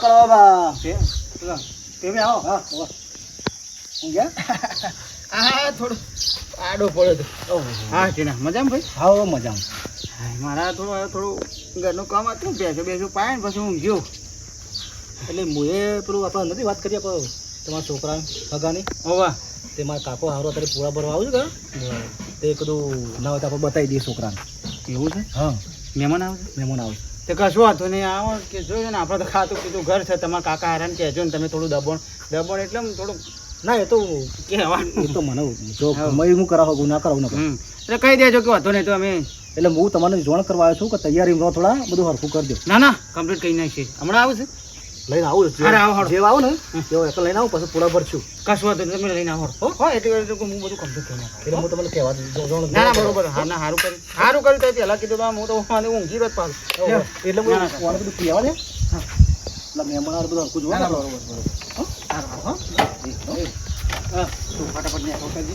કરો બા તમે આવો. હા બોલો. હું ગયા આ થોડું આડો પડ્યો તો. હા ટીના મજામાં ભાઈ? હા મજામાં. મારા થોડું ઘરનું કામ હતું, બેસો પાય ને પછી હું ગયો. એટલે મુએ પેલું આપણે નથી વાત કરીએ પણ તમારા છોકરા હગાની હોવા તે મારા કાકો હારો અત્યારે પૂરા ભરવા આવું છે કે તે કીધું ના હોય તો આપણે બતાવી દઈએ છોકરાને. એવું છે? હા મહેમાન આવશે મહેમાન આવે તે કશું વાંધો નહીં. આવો કે જોયું ને આપણે તો ખાતું પીતું ઘર છે. તમારા કાકા હેરાન કહેજો ને તમે થોડું દબણ એટલે આમ થોડું ના એ તો કહેવાનું. એ તો મને જો ગમે હું કરાવો ગુના કરાવું ને એટલે કહી દેજો કે વાંધો નહીં તો અમે. એટલે હું તમને જોણ કરવા આવ્યો છું કે તૈયારી રહો થોડા બધું હરખું કરજો. ના કમ્પ્લીટ કરી નાખીએ. હમણાં આવું છે? લઈને આવું અરે આવો જે આવો ને તેઓ એક લઈને આવું પછી પૂરા ભરશું. કશું વાંધો નહીં, તમે લઈને આવો. હો એટલે હું બધું કમ્પ્લીટ કરી નાખું. એટલે હું તમને કહેવા જોણ ના બરોબર. હા ના સારું કર્યું તો પહેલાં કીધું તો હું તો ઊંઘી રહ્યો જ પાછું. એટલે હું કોને બધું પીવા છે એટલે મહેમાન બધું હરખું જોવા બરોબર. તું ફટાફટ ને આવો કરજે.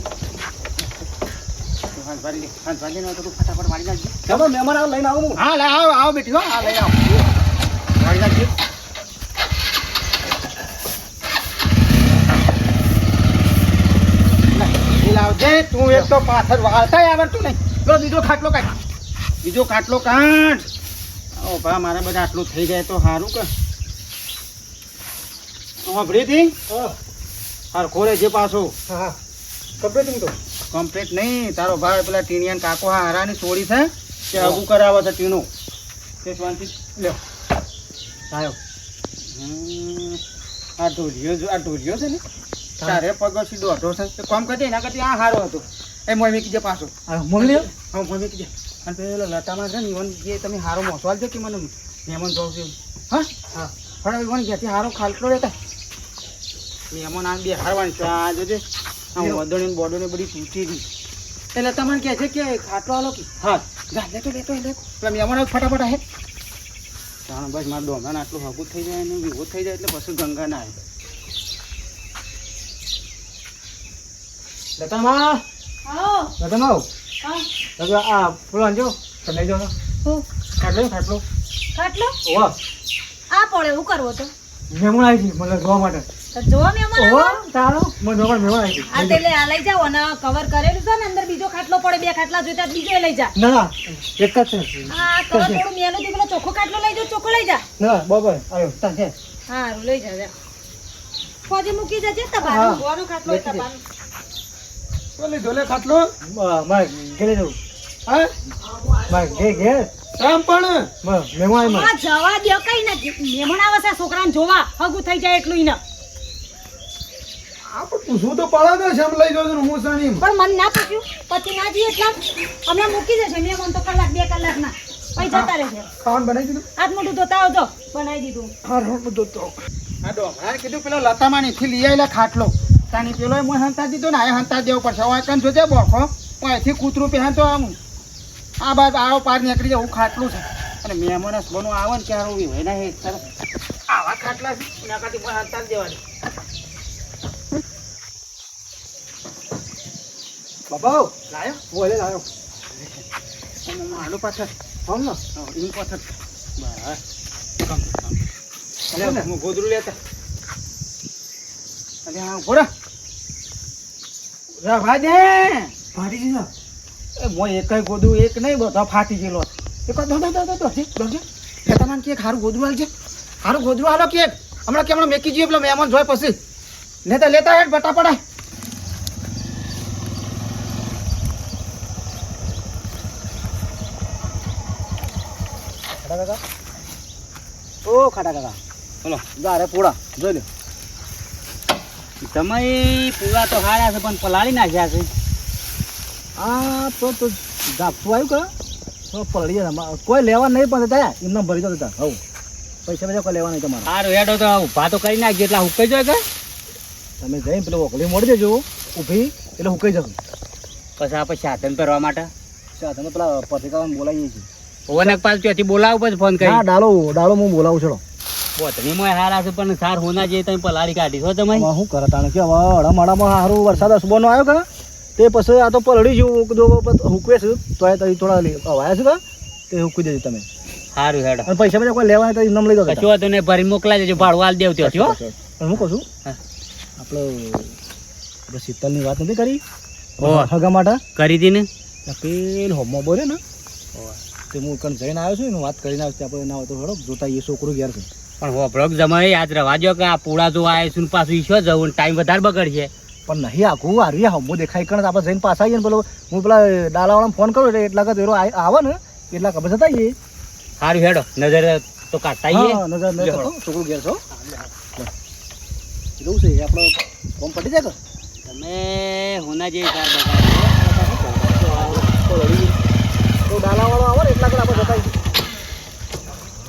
ફટાફટ મારી નાખજે. ચાલો મહેમાન આવો લઈને આવું. હા લે આવો બેટી. હો હા લઈને આવો મારી નાખજે. લાવજે તું. એક તો પાછળ વાળતા આવડતું નહીં. જો બીજો ખાટલો કાઢ. ઓ ભા મારા બધા આટલું થઈ જાય તો સારું કે. ભરીથી હરખો રે જે પાછો. હા કમ્પ્લીટ તો કમ્પ્લીટ નહીં. તારો ભાઈ પેલા ટીણિયા કાકો હારાની ચોરી છે તે હગું કરાવે છે ટીણું. તે શાંતિ લ્યો આવ્યો. આ ઢોરિયો છે ને તારે પગો સીધો હતો છે. કામ કરજે એના કરતી આ સારો હતો. એ મોય મૂકી દે પાછો. મમ્મી હા મોય મૂકી દે. અને પેલો લતામાં છે ને ઈવન જે તમે સારો મોસવાલ છે કે મને મહેમાન જોઉં છું. હા પણ ઈવન જ્યાંથી સારો ખાટલો રહેતા મહેમાન આ બે હારવાની છે. આ જોજે આ વદોણી બોડોને બધી તૂટી ગઈ. એટલે તમને કહે છે કે ખાટલો આલો કે હા લેતો પેલા મહેમાન ફટાફટ આવે. જાણ બસ મારા ડોમરાને આટલું હગું થઈ જાય ને વિવો થઈ જાય એટલે પછી ગંગા ના આવે. લતામાં લતામાં આવો. આ પેલો અંજો તમે જો ખાટલો ઓવા આ પડે એવું કરવો તો મહેમાન આવી છે મને જોવા માટે. તો જોવા મહેમાન ઓવા ચાલો મને જોવા મહેમાન આવી છે. આ તે લે આ લઈ જાઓ અને કવર કરેલું છે ને અંદર બીજો ખાટલો પડે. બે ખાટલા જોઈતા બીજો લઈ જા. ના એક જ છે. હા કવર થોડું મેલું થી પેલો ચોખ્ખો ખાટલો લઈ જાઓ. ચોખ્ખો લઈ જા. ના બરાબર આવ્યો તા છે. હારું લઈ જા. ફોજી મૂકી જજે તબાનું ગોનો ખાટલો હોય તબાનું. બોલે ઢોલે ખાટલો માર ઘરે જવું. હા માર ઘે કામ પણ મહેમાન આ જવા દે કઈ નથી. મહેમાન આવે છે છોકરાને જોવા હગું થઈ જાય એટલું ઈને. આપણે પૂછવું તો પડે ને શેમ લઈ જજો હું સાની. પણ મન ના પૂછ્યું પછી ના જઈએ એટલા હમણાં મૂકી જશે. મહેમાન તો કલાક 2 કલાક ના પછી જતા રહેશે. ખાવાનું બનાવી દીધું. હાથ મોઢું ધોતા આવજો. બનાવી દીધું. હા રોટ ધોતો. હા ડોમરા કીધું પેલો લતામાની થી લઈ આવેલા ખાટલો તાની પેલો મોય હંતા દીધો ને આ હંતા દેવો પડશે. હવે કન જોજે બોખો અહીંથી કૂતરું પહેન તો આમ આ બાદ આવો પાર નીકળી જાય એવું ખાટલું છે. અને મહેમાન બનો આવે ને ક્યારે હોય ને એ આવા ખાટલા છે એના કાંથી મોય હંતા દેવાની. બાબા લાયો બોલે લાયો આલુ પાછળ આમ ને એમ પાછળ બસ હું ગોદરું લેતા. અરે હા ઘોડા ભાઈ દે ફાટી ગયું. એ મોય એક ગોદરું એક નહીં બધા ફાટી ગયેલો. એક તમારે કે સારું ગોદરું હાલ છે. સારું ગોદરું હાલો કે હમણાં કે હમણાં મેકી જઈએ પેલા મહેમાન જોય પછી લેતા હેડ બટા પડાય. ખાટા કાકા ઓ ખાટા કાકા બોલો ગારે પૂડા જોઈ લો. તમે પૂરા તો હાર્યા છે પણ પલાળી નાખ્યા છે. આ તો ઝાપટું આવ્યું કે તો પલળી જાય. કોઈ લેવા નહીં પણ થયા એમને ભરી દો હતા. હવ પૈસા કોઈ લેવા નહીં તમારે. સારું હેડો તો ઉભા તો કરી નાખજે એટલે હુકાઈ જાય કે તમે જઈને પેલો ઓકળી મોડી દેજો ઊભી એટલે હુકાઈ જશે. પછી આપણે સાધન કરવા માટે તમે પેલા પત્રિકામાં બોલાવીએ છીએ. ઓવરનેક પાસ ત્યાંથી બોલાવું પછી ફોન કરી. હા ડાળો હું બોલાવું છું. પોતનીમાં હારા છે પણ સાર હોના જે તમે પલાળી કાઢી છો તમે. શું કરે તાણે કે હવે હળમાળામાં સારું વરસાદ અસબોનો આવ્યો કે તે પછી આ તો પલળી ગયું. હુકવે છે તો થોડા હવાયા છે કે તે હુકવી દેજો તમે. સારું હેડો અને પૈસા બધા કોઈ લેવાના તો ઇનામ લઈ દો કશું વાંધો નહીં ભરી મોકલાઈ દેજો ભાડું હાલ દેવ ત્યાંથી હો પણ હું કહું છું હા. આપણે શીતલની વાત નથી કરી ઓહ. હગા માટે કરી દી ને પેલ હોમમાં બોલે ને તે હું કણ જઈને આવ્યો છું એનું વાત કરીને આવ્યો આપણે ના હોય તો હેડો જોતા એ છોકરું ઘેર છે પણ હોભળક જમાઈ આજ રવા દો કે આ પૂળા જો આવે છે ને પાછું ઈશો જવું ને ટાઈમ વધારે બગડશે પણ નહીં આખું હારી હમો દેખાય કણ આપણે જઈને પાછા આવીએ ને પેલો હું પેલા ડાલાવાળાને ફોન કરું એટલે એટલા કદ આવે ને એટલા ખબર જતા આવીએ સારું હેડો નજર તો કાઢતા આવીએ હા નજર નજર કરતો છોકરું ઘેર છો એવું છે એ આપણો ફોન પટી જાય કે તમે હોના જેવી કાર બગાડો તો ડાલાવાળો આવે ને એટલા કદ આપણે જતા આવીએ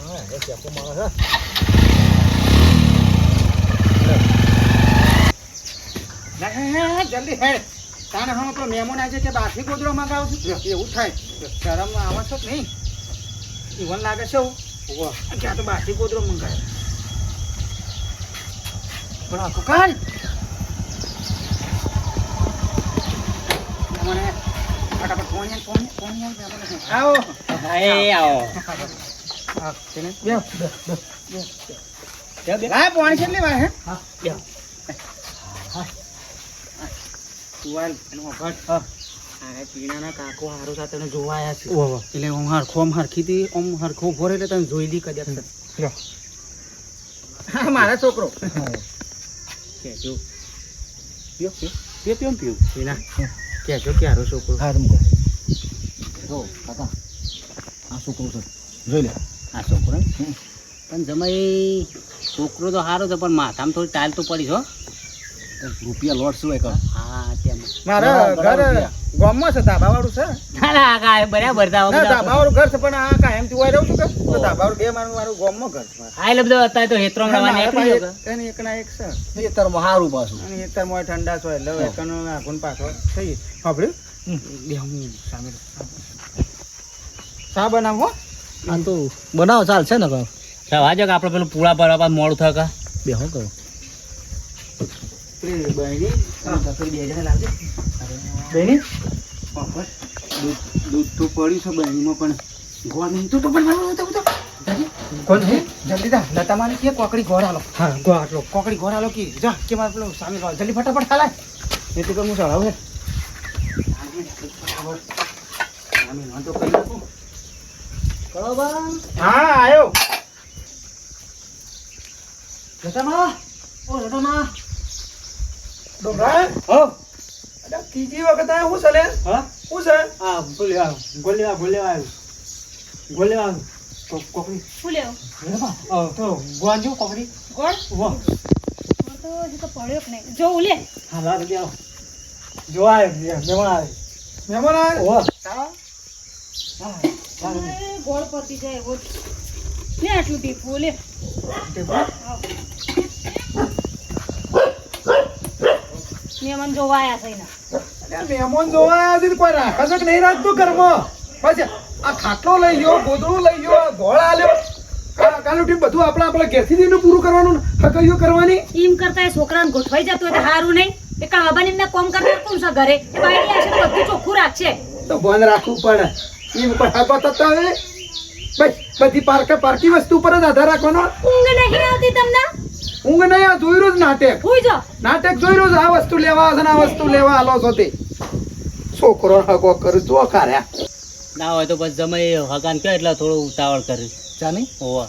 હા એ છે આપણો માણસ જલ્દી હેડ તાણે હું આપણો મહેમાન આજે કે બાથી ગોદડો મંગાવું છું એવું થાય શરમ આવે છે નહીં ઈવન લાગે છે એવું ત્યાં તો બાથી ગોદડો મંગાવે પણ આખું કાલ મને ફટાફટ ફોન આવો આવો લાય પાણી છે એટલી વાર હે હા બેહો. તુવાલ એનો ભટ આ પીણાના કાકો હારો સાથે તને જોવા આયા છે ઓહો એટલે હું હરખો આમ હરખીથી આમ હરખો ઉભો રહે એટલે તમે જોઈ લી કદાચ હા મારા છોકરો કહેજો પીઓ પીઓ પીઓ પીઓ પીઓ પીના કહેજો કે હારો છોકરો હા તમે કહો જો કાકા આ છોકરું છે જોઈ લે આ છોકરો એમ? પણ જમાઈ છોકરો તો સારો છે પણ માથામાં થોડી ટાઈલ તો પડી છે હો રૂપિયા લોટ સિવાય કર હા તેમ મારા ઘર ગામમાં છે ધાબાવાળું છે ના ના કાંઈ બરાબર ના ધાબાવાળું ઘર છે પણ આ કાયમથી હોય રહું છું કે તો ધાબાવાળું બે મારું ગામમાં ઘર છે મારું. હા એટલે બધો અત્યારે તો હેતરો મારા નીકળી પાસે ગયો એક- એને એકના એક છે એ તારમાં સારું પાછું અને ખેતરમાં ઠંડા છે એટલે એકનો આઘુન પાછો થઈ સાંભળ્યું બે હું સામે ચા બનાવો આ તો બનાવો ચાલશે ને કહો વાજો કે આપણે પેલું પૂળા પર મોડું થાય કા બે હો કહો પેલી બહેની બે જણા લાવજે બહેની દૂધ તો પડ્યું છે બહેનીમાં પણ ગોળ નહીં તો પણ ગોળ હે જલ્દી જા લતા માને કે કોકડી ગોળ આલો હા ગોળ આલો કોકડી ગોળ આલો કે જા કે મારે પેલો સામે ગોળ જલ્દી ફટાફટ હાલાય એટલે કે હું ચડાવું હે સામે નોંધો કરી નાખું બરાબર હા આયો લતામાં ઓ લતામાં ડોંગરા હો અડા ત્રીજી વખત આ શું છે લે હા શું છે આ બોલ્યા આવ્યો કોકડી શું લેવો તો ગોંજો પકડી ગોળ વાહ ગોળ તો હજી તો પડ્યો કે નહીં જોવું લે હા લાવ દે જો આવ્યો મહેમાન આવ્યો મહેમાન ઓહ ગોળ પતી જાય એવો જ. લે આટલું ટીપું લે આવ. મહેમાન જોવા આયા છે એના. મહેમાન જોવા આવ્યા છે કોઈ રાખે છે કે નહીં રાખતું ઘરમાં પછી આ ખાટલો લઈ ગયો ગોદડું લઈ ગયો આ ગોળ આલ્યો કાલુટી બધું આપણે ઘેરથી જઈને પૂરું કરવાનું હકઈઓ કરવાની એમ કરતા એ છોકરાને ગોઠવાઈ જતું હોય તો સારું નહીં એ કાબાને એમને કોમ કરતા કોણ છે ઘરે એ બાયડી આવશે તો બધું ચોખ્ખું રાખશે તો બંધ રાખવું પડે એમ પર હકો થતા હવે બસ બધી પારકી વસ્તુ પર જ આધાર રાખવાનો ઊંઘ નહીં આવતી તમને ઊંઘ નહીં આ જોઈ રહ્યું જ નાટક હુઈ જાઓ નાટક જોઈ રહ્યું છે આ વસ્તુ લેવા આવે છે ને આ વસ્તુ લેવા આલો છો તે છોકરો હકો કર જો કાર્યા ના હોય તો બસ જમાઈ હગાન કયો એટલે થોડું ઉતાવળ કરી ચાની ઓવા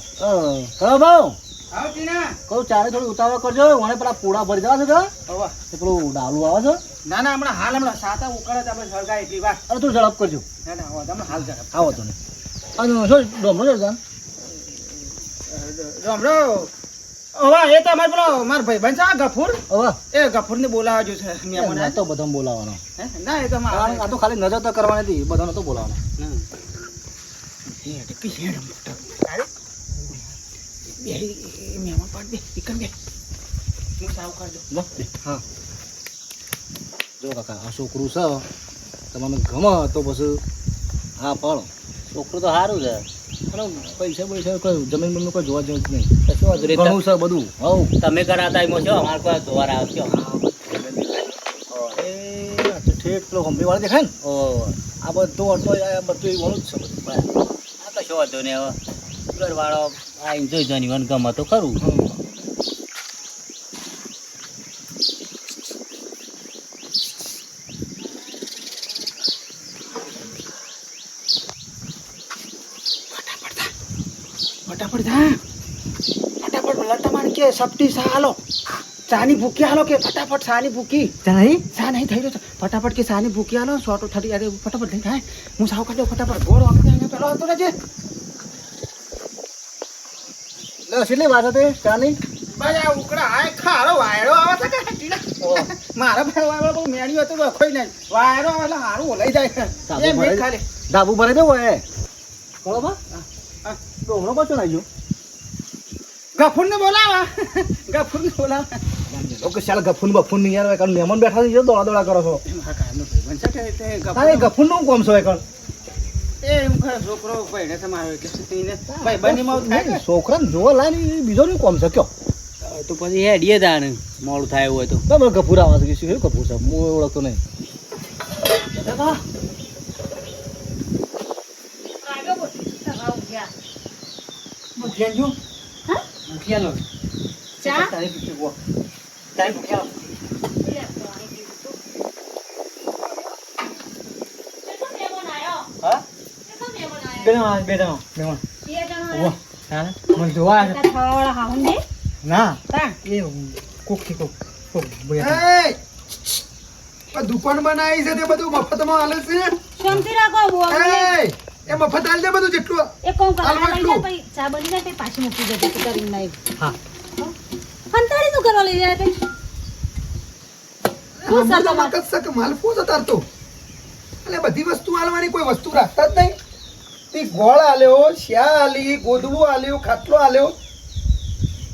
કરો ભાવ આવ ટીના કહું ચારે થોડી ઉતાવળ કરજો મને પેલા પૂડા ભરી જવા છે કે હવે એ પેલું ડાલું આવે છે ના ના હમણાં સાતા ઉકળે જ આપણે સળગાય એટલી વાર અરે થોડું ઝડપ કરજો ના ના હવે હમણાં હાલ ઝડપ આવો તો નહીં અને શું ડોમરો જોડે રમરો હવે એ તો અમાર પેલો માર ભાઈ બન છે ગફુર હવે એ ગફુર ને બોલાવા જો છે મહેમાન ના તો બધાને બોલાવવાનો હે? ના એ તો કારણ કે આ તો ખાલી નજર તો કરવાની હતી બધાને તો બોલાવવાનો મહેમાન પાડ દે ઇકન બે હું સાવ કરજો લો બે. હા જો કાકા આ છોકરું છે તમને ગમે તો પછી હા પાડો છોકરું તો સારું છે પણ પૈસા પૈસા કોઈ જમીન બમીન કોઈ જોવા જેવું જ નહીં કશું વાંધો નહીં. ઘણું છે બધું હવ તમે કરાતા એમાં છો અમારે કોઈ જોવાર આવજો એ આ તો ઠેઠ પેલો કંપની વાળા દેખાય ને ઓ આ બધું ઓટો આ બધું એ વાળું જ છે બધું આ કશો વાંધો નહીં હવે ઘરવાળો આ એન્જોય જોની વન ગમે તો ખરું. ફટાફટ થા ફટાફટ લટા માર કે સપટી સા હાલો ચાની ભૂકી હાલો કે ફટાફટ સાની ભૂકી ચાઈ સા નહીં થઈ રહ્યો ફટાફટ કે સાની ભૂકી હાલો સોટો 30 અરે ફટાફટ લઈ થાય હું સાવ કાઢો ફટાફટ ગોળો આપણે પેલો હતો ને જે લે કેટલી વાત હતી ચાની ભાઈ આ ઉકડા હાય ખારો વાયરો આવે છે કે મારા ભાઈ વાયરો બહુ મેણ્યો હતો કોઈ નહીં વાયરો આવે એટલે હારું લઈ જાય એ મેં ખાલી ડાબુ ભરે દેવો એ બરોબર ડોમરો પાછો નાખ્યો ગફુરને બોલાવા ગફુરને બોલાવા ઓકે ચાલ ગફુન બફુન નહીં યાર કારણ મહેમાન બેઠા છે દોડા દોડા કરો છો મારા કામનો ભાઈ બનશે કે તે તારે ગફુન નું કોમ છો એકણ એ એમ ખરો છોકરો પૈણે છે મારો એટલે એને ભાઈ બનીમાં થાય કે છોકરાને જોવા લાય ને બીજો નું કોમ છે કયો તો પછી હેડીએ તાણ મોડું થાય એવું હોય તો. બરાબર ગફુર આવે છે કે શું ગફુર છે હું ઓળખતો નહીં આગળ બોલ સવાઉ ગયા મુખિયા જો હા મુખિયા લો ચા તારી પીછે ગો તારી મુખિયા હા બેટા હા મને જોવા ના એ કોક થી કોક દુકાન બનાવી છે તે બધું મફતમાં હાલે છે શાંતિ રાખો એ મફત હાલ દે બધું જેટલું એક કોમ કર હાલવા એટલું. પછી ચા બની જાય તે પાછી મૂકી દેજે તું કરીને નહીં હા અંતાડી નું કરવા લઈ જાય તે શું સાચો વાત? માલ ફૂસ તારતો એટલે બધી વસ્તુ હાલવાની કોઈ વસ્તુ રાખતા જ નહીં તે ગોળ આલ્યો શ્યા આલી ગોદવું આલ્યો ખાટલો આલ્યો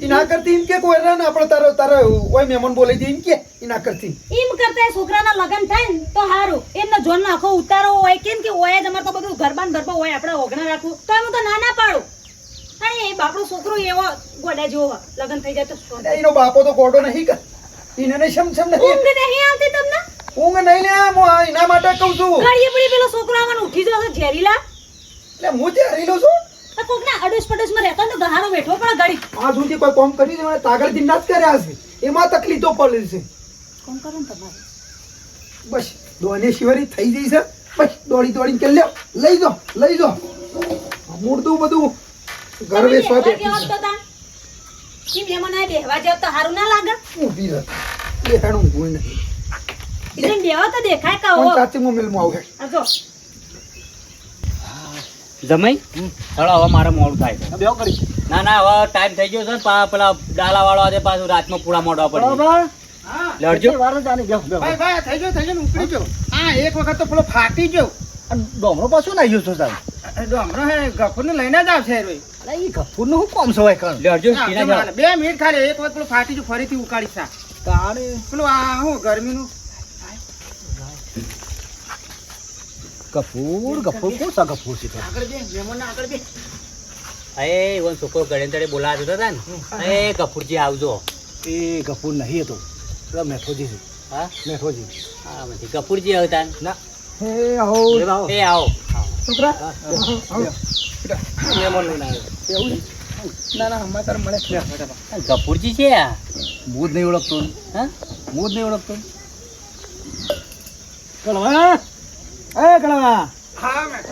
ઈ ના કરતી એમ કે કોઈ રન આપણે તારો કોઈ મહેમાન બોલાઈ દે એમ કે ઈ ના કરતી એમ કરતા એ છોકરાના લગન થાય ને તો હારું એમને જોન નાખો ઉતારો હોય કેમ કે ઓય જ અમાર તો બધું ગરબાન ગરબા હોય આપણે ઓગણા રાખવું તો હું તો ના પાડું અને એ બાપડો છોકરો એવો ગોડા જેવો લગન થઈ જાય તો શું? એટલે એનો બાપો તો ગોડો નહીં કર એને નહીં સમસમ નહીં ઊંઘ નહીં આવતી તમને ઊંઘ નહીં લે હું એના માટે કહું છું ઘડીએ પડી પેલો છોકરો આવવાનો ઉઠી જશે ઝેરીલા એટલે હું ત્યાં રીલો છું તો કોકના અડોશ પડોશમાં રહેતા ને તો ગહારો બેઠો પણ ઘડી આ સુધી કોઈ કોમ કરી દે તાગળ થી નાચ કર્યા છે એમાં તકલીફો પડે છે કોમ કરો ને તમારે બસ દોને શિવરી થઈ જઈ છે બસ દોડી દોડીને કે લ્યો લઈ જો મૂળતું બધું ઘર વેસવા બેઠી છે ઈ મહેમાન આ બેહવા જાવ તો હારું ના લાગે ઊભી રહે બેહાણું કોઈ નહીં એટલે બેહવા તો દેખાય કા પણ હો સાચી મોમિલમાં આવું આ જો જમાઈ ચાલો હવે મારે મોડું થાય છે. બેહો કરી ના ના હવે ટાઈમ થઈ ગયો છે ને પેલા ડાલા વાળો આજે પાછું રાતમાં પૂરા મોડવા પડે બરાબર હા લડજો. વાર ચાની બેહો બેહો ભાઈ ભાઈ થઈ ગયો ને ઉપડી ગયો હા એક વખત તો પેલો ફાટી ગયો અને ડોમરો પાછો નાખ્યો છો સાહેબ ડોમરો હે ગફુરને લઈને જ આવશે રોય અરે ઈ ગફુર નું શું કોમ છે એકણ લડજો ટીના જાઓ. 2 મિનિટ ખાલી એક વખત પેલું ફાટી ગયું ફરીથી ઉકાળી સા તાણે પેલું આ હું ગરમીનું ગફુર કોણ સા ગફુર છે આગળ બે મહેમાનને આગળ બે એ વન છોકરો ગળે તળે બોલાવતો હતા ને એ કપૂરજી આવજો. એ ગફુર નહીં હતો પેલા મેઠોજી છે હા મેઠોજી હા પછી કપૂરજી આવતા ને. ના હે આવો એ આવો છોકરા મહેમાન લઈને આવ્યો એવું છે? ના ના હમણાં તારે મળે કપૂરજી છે આ. હું જ નહીં ઓળખતો હા હું જ નહીં ઓળખતો કળવા એ કળવા હા મેં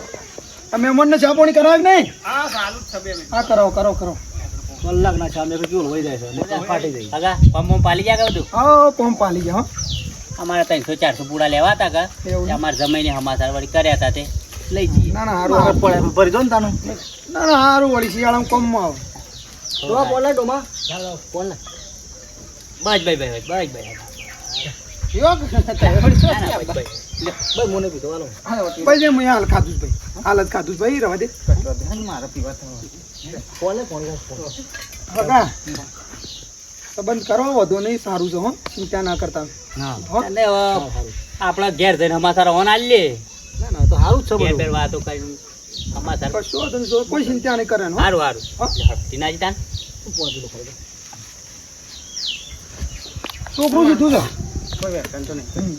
આ મહેમાનને ચા પાણી કરાવે કે નહીં હા સારું જ છે 2 મિનિટ હા કરો કલાક ના સામે કેવું હોય જાય છે ને ફાટી જાય કાકા પંપ પાલી જાય બધું. હા પંપ આલી ગયા અમારે 300-400 પૂડા લેવા હતા કા એવું છે? અમારે જમાઈને હમાસાર વળી કર્યા હતા તે લઈ જઈએ. ના ના મારે હારું પડે ભરી દો ને તાનું ના ના હારું વળી શિયાળામાં કોમમાં આવે ડોમા બોલે ડોમા બોલ ને બસ ભાઈ. યોગ ના, ના, બસ. ભાઈ મને પીધો હાલો ભાઈ જે મેં હાલ ખાધું જ ભાઈ હાલ જ ખાધું જ ભાઈ રવા દે મારા પીવા થવા કોને ફોન હગા સંબંધ કરો વધુ નહીં સારું છે હો ચિંતા ના કરતા હો અને હવે આપણા ઘેર જઈને હમાસાર ઓન આલીએ ના ના તો સારું જ છે ઘેર બધું બેર વાતો કરીને હમાસાર કશો વાંધો નહીં, કોઈ ચિંતા નહીં કરે હો સારું હા. ટીનાજી તાન છોકરું જીધું છે કોઈ વ્યસન તો નહીં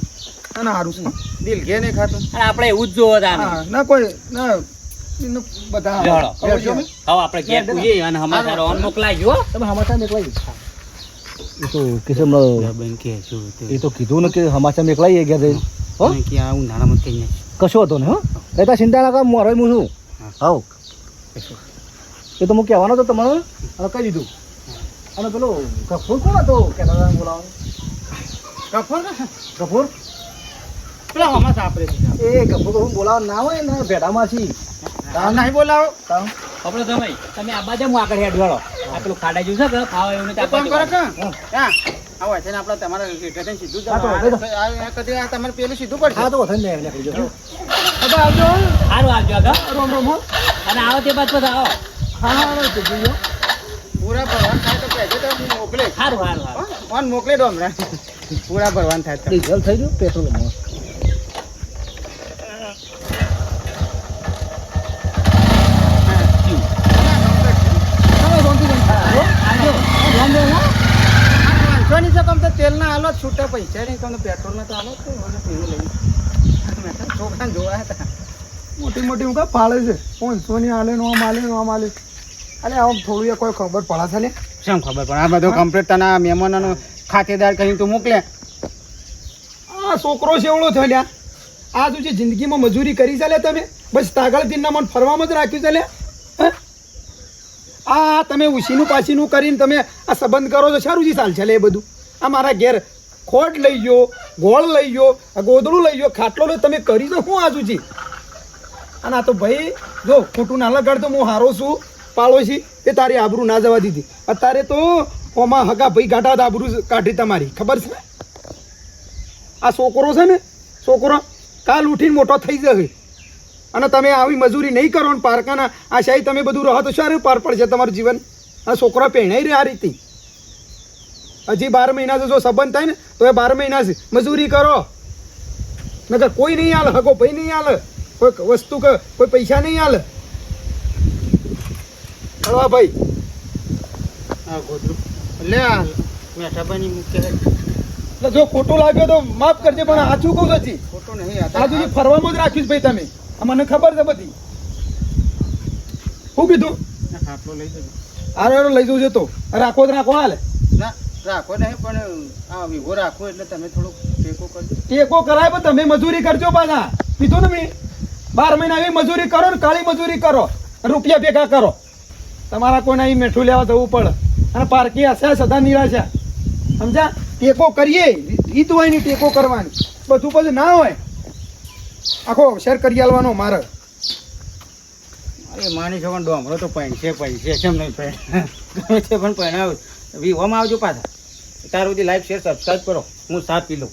ના ના સારું છે દિલ ઘે નહીં ખાતું અને આપણે એવું જ જોવો તાન હા ના કોઈ ના એને બધા લ્યો, હવે જો હવે આપણે ઘેર પૂછીએ અને સમાચાર ઓન મોકલાજો હો. તમે સમાચાર મોકલાવી એ તો કિસમ બેન કે શું તે એ તો કીધું ને કે સમાચાર મોકલાવીએ ઘેર જઈને હો મને કે આ ઉનાળામાં કઈ નહીં કશો હતો ને હો એ તો ચિંતા ના કર મોરો હું છું હાઉ એ તો હું કહેવાનો હતો તમારે અને કહી દીધું અને પેલો ગફૂર કોણ હતો કેનાડા બોલાવો કફર ગફૂર પેલા હમણાં સાપરે છે એ ગફૂર તો હું બોલાવો ના હોય ને ભેડામાં છી નહીં બોલાવો આપણે તમે આ બાજુ હું આગળ હેડ વાળો આ પેલું ખાડા જેવું છે કે ખાવા એવું નથી એક કામ કરો કે હા. હા આવો છે ને આપણે તમારે ગધેન સીધું હા, તો જવાનું. વધે આ કદી આ તમારે પેલું સીધું પડશે હા તો વધે ને નીકળી જજો હવે આવજો સારું આવજો આગળ રોમ રોમ હો. અને આવો તે બાદ પછી આવો હા હા તો જોઈએ પૂરા ભરવાન થાય તો કહેજો તો હું મોકલે સારું સારું સારું ઓન મોકલે દો હમણાં પૂરા ભરવાન થાય તો ડીઝલ થઈ ગયું પેટ્રોલ મસ્ત વાંચવાની છે કમ તો તેલના આલો છૂટા પૈસા નહીં કમ તો પેટ્રોલના તો આલો તો મને પીવું લઈ છોકરાને જોયા હતા મોટી મોટી હું કા ફાળે છે 500 ની આલે નો આમ આલે નો આમ આલે અલે આમ થોડું કોઈ ખબર પડે છે ને શું ખબર પણ આ બધું કમ્પ્લીટ તને મહેમાનોનો ખાતેદાર કહી તું મોકલે આ છોકરો સેવડો થયો લ્યા આ તું જે જિંદગીમાં મજૂરી કરી ચાલે તમે બસ તાગળ દિનના મન ફરવામાં જ રાખ્યું છે લ્યા હે? આ તમે ઉશીનું પાછીનું કરીને તમે આ સંબંધ કરો તો સારું જી ચાલ છે લે એ બધું આ મારા ઘેર ખોટ લઈ ગયો ગોળ લઈ ગયો આ ગોદડું લઈ ગયો ખાટલો લઈ તમે કરી તો શું આજુજી અને આ તો ભાઈ જો ખોટું ના લગાડ તો હું હારો છું પાડોશી તે તારી આબરૂ ના જવા દીધી અત્યારે તો ઓમાં હગા ભાઈ ગાઢા જ આબરૂ કાઢી તમારી ખબર છે આ છોકરો છે ને છોકરો કાલ ઉઠીને મોટો થઈ જશે અને તમે આવી મજૂરી નહીં કરો ને પારકાના આ શાહી તમે બધું રહો તો સારું પાર પડશે તમારું જીવન આ છોકરો પહેણાઈ રહે આ રીતે હજી 12 મહિના જો સંબંધ થાય ને તો એ 12 મહિના છે મજૂરી કરો નકર કોઈ નહીં હાલે હગો ભાઈ નહીં હાલે કોઈ વસ્તુ કે કોઈ પૈસા નહીં હાલે હળવા ભાઈ આ ગોદરું લે આ મેઠાભાઈની મૂકે એટલે જો ખોટું લાગ્યો તો માફ કરજે પણ સાચું કહું છું હજી ખોટું નહીં આ સુધી ફરવામાં જ રાખ્યું છે ભાઈ તમે આ મને ખબર છે બધી શું કીધું ખાટલો લઈ જજો આરો લઈ જવું છે તો રાખો તો રાખો હાલે ના રાખો નહીં પણ આ વિવો રાખો એટલે તમે થોડુંક ટેકો કરજો ટેકો કરાય પણ તમે મજૂરી કરજો પાછા કીધું ને મેં 12 મહિના આવી મજૂરી કરો ને કાળી મજૂરી કરો રૂપિયા ભેગા કરો તમારા કોઈને અહીં મેઠું લેવા જવું પડે અને પારકી હશે સદા નિરાશા સમજા ટેકો કરીએ રીત હોય ની ટેકો કરવાની બધું બધું ના હોય આખો શેર કરી આલવાનો મારે અરે માની છો પણ ડોમરો તો પૈસે કેમ નહીં ગમે તે પણ પહેણાવ વિવોમાં આવજો પાછા તાર સુધી લાઈક શેર સબસ્ક્રાઈબ કરો હું સાથ પી લઉં